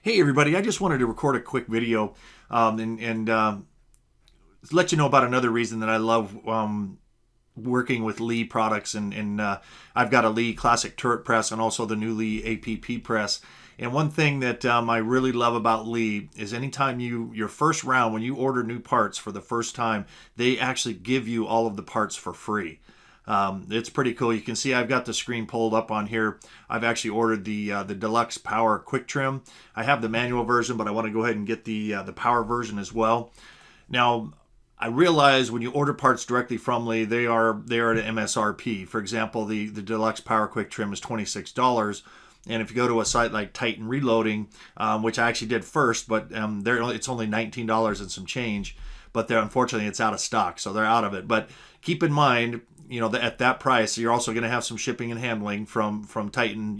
Hey everybody, I just wanted to record a quick video and let you know about another reason that I love working with Lee products. And I've got a Lee Classic Turret Press and also the new Lee APP Press. And one thing that I really love about Lee is anytime your first round, when you order new parts for the first time, they actually give you all of the parts for free. It's pretty cool. You can see I've got the screen pulled up on here. I've actually ordered the Deluxe Power Quick Trim. I have the manual version, but I want to go ahead and get the power version as well. Now, I realize when you order parts directly from Lee, they are at MSRP. For example, the Deluxe Power Quick Trim is $26. And if you go to a site like Titan Reloading, which I actually did first, but it's only $19 and some change. But unfortunately, it's out of stock, so they're out of it. But keep in mind, at that price, you're also going to have some shipping and handling from Titan,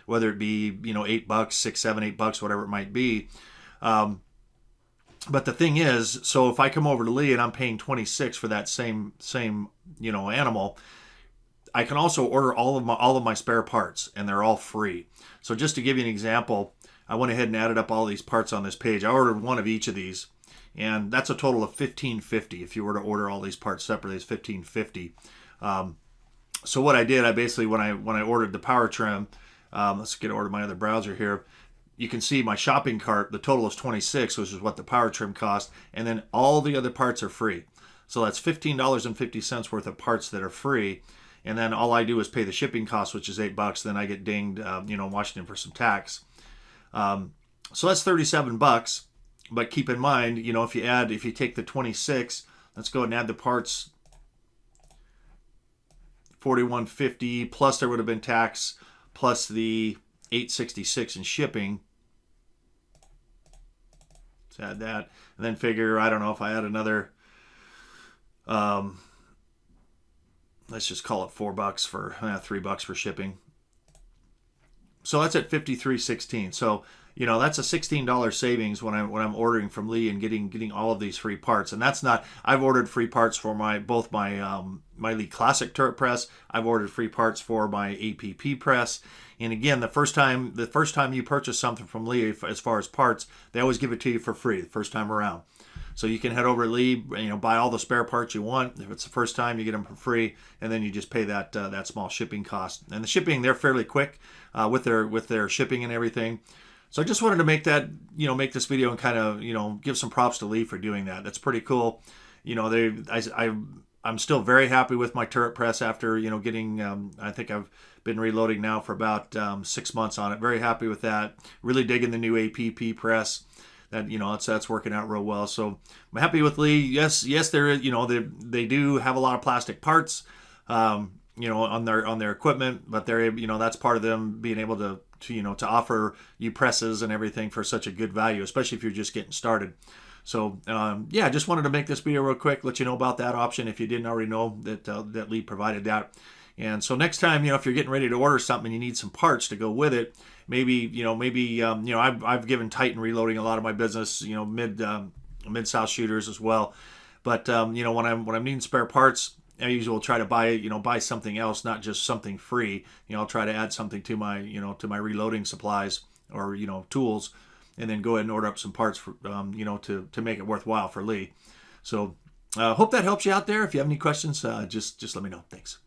whether it be, $8, $6, $7, $8, whatever it might be. But the thing is, so if I come over to Lee and I'm paying $26 for that same animal, I can also order all of my spare parts, and they're all free. So just to give you an example, I went ahead and added up all these parts on this page. I ordered one of each of these, and that's a total of $15.50. If you were to order all these parts separately, it's $15.50. So what I did, I basically, when I ordered the power trim, let's get over to my other browser here. You can see my shopping cart, the total is $26, which is what the power trim cost, and then all the other parts are free. So that's $15.50 worth of parts that are free, and then all I do is pay the shipping cost, which is $8. Then I get dinged, Washington for some tax. So that's $37. But keep in mind, if you take the 26, let's go ahead and add the parts. $41.50 plus there would have been tax plus the $8.66 in shipping. Let's add that, and then figure, I don't know, if I add another, let's just call it $4 for $3 for shipping. So that's at $53.16. So that's a $16 savings when I'm ordering from Lee and getting all of these free parts. And that's not, I've ordered free parts for both my Lee Classic Turret Press. I've ordered free parts for my APP press. And again, the first time you purchase something from Lee, as far as parts, they always give it to you for free the first time around. So you can head over to Lee, buy all the spare parts you want. If it's the first time, you get them for free, and then you just pay that small shipping cost. And the shipping, they're fairly quick with their shipping and everything. So I just wanted to make this video and kind of, give some props to Lee for doing that. That's pretty cool. I'm still very happy with my turret press after, getting, I think I've been reloading now for about 6 months on it. Very happy with that. Really digging the new APP press. That's working out real well. So I'm happy with Lee. Yes, there is, they do have a lot of plastic parts, on their equipment, but they're, that's part of them being able to offer you presses and everything for such a good value, especially if you're just getting started. So I just wanted to make this video real quick, let you know about that option if you didn't already know that Lee provided that. And so next time, if you're getting ready to order something and you need some parts to go with it, maybe I've given Titan Reloading a lot of my business, mid-south shooters as well. But when I'm needing spare parts, I usually will try to buy something else, not just something free. I'll try to add something to my reloading supplies or tools, and then go ahead and order up some parts for to make it worthwhile for Lee. So hope that helps you out there. If you have any questions, just let me know. Thanks.